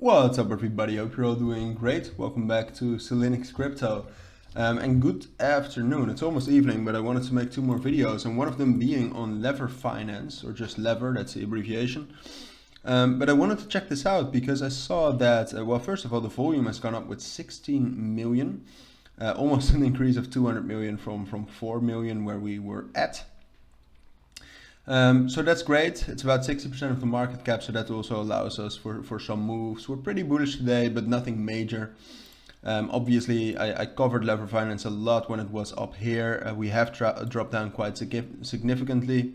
What's up everybody, hope you're all doing great. Welcome back to cilinixfxcapital. And good afternoon, it's almost evening, but I wanted to make two more videos, and one of them being on Leverfinance, or just Lever, that's the abbreviation. But I wanted to check this out because I saw that, well, first of all, the volume has gone up with 16 million, almost an increase of 200 million from 4 million where we were at. So that's great. It's about 60% of the market cap, so that also allows us for some moves. We're pretty bullish today, but nothing major. Obviously, I covered Leverfinance a lot when it was up here. We have dropped down quite significantly.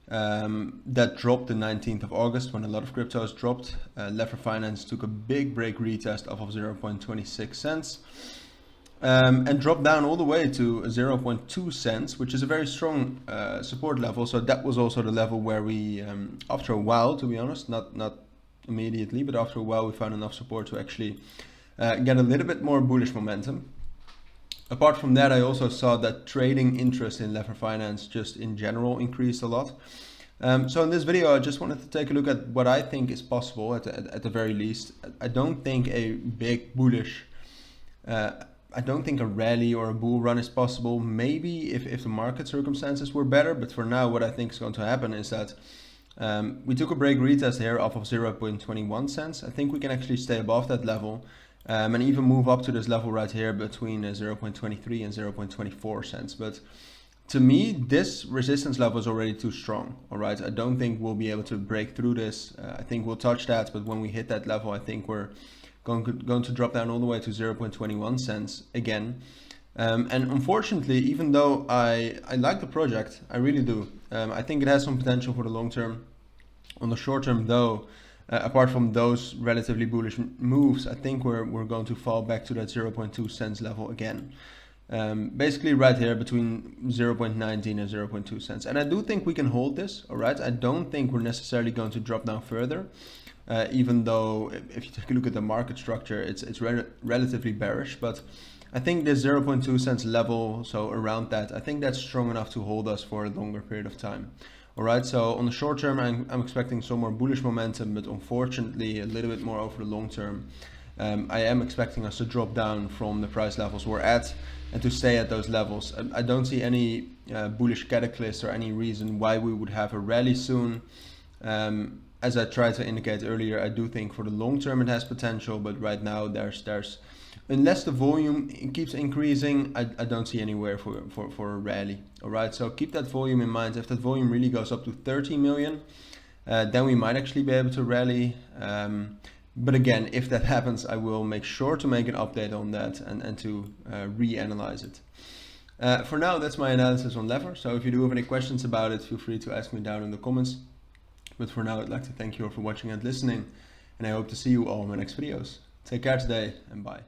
That dropped the 19th of August when a lot of cryptos dropped. Leverfinance took a big break retest off of 0.26 cents. And dropped down all the way to 0.2 cents, which is a very strong support level. So that was also the level where we, after a while, to be honest, not immediately, but after a while, we found enough support to actually get a little bit more bullish momentum. Apart from that, I also saw that trading interest in Leverfinance just in general increased a lot. So in this video, I just wanted to take a look at what I think is possible at the very least. I don't think a big bullish I don't think a rally or a bull run is possible. Maybe if the market circumstances were better, but for now, what I think is going to happen is that we took a break retest here off of 0.21 cents. I think we can actually stay above that level and even move up to this level right here between 0.23 and 0.24 cents. But to me, this resistance level is already too strong. All right, I don't think we'll be able to break through this. I think we'll touch that, but when we hit that level, I think we're going to drop down all the way to 0.21 cents again. And unfortunately, even though I like the project, I really do. I think it has some potential for the long term. On the short term though, apart from those relatively bullish moves, I think we're going to fall back to that 0.2 cents level again. Basically right here between 0.19 and 0.2 cents. And I do think we can hold this, all right? I don't think we're necessarily going to drop down further. Even though if you take a look at the market structure, it's relatively bearish, but I think this 0.2 cents level, so around that, I think that's strong enough to hold us for a longer period of time. All right, so on the short term, I'm expecting some more bullish momentum, but unfortunately a little bit more over the long term. I am expecting us to drop down from the price levels we're at and to stay at those levels. I don't see any bullish catalyst or any reason why we would have a rally soon. As I tried to indicate earlier, I do think for the long term it has potential, but right now there's unless the volume keeps increasing, I don't see anywhere for a rally. All right, so keep that volume in mind. If that volume really goes up to 30 million, then we might actually be able to rally. But again, if that happens, I will make sure to make an update on that and to reanalyze it. For now, that's my analysis on Lever. So if you do have any questions about it, feel free to ask me down in the comments. But for now, I'd like to thank you all for watching and listening, and I hope to see you all in my next videos. Take care today, and bye.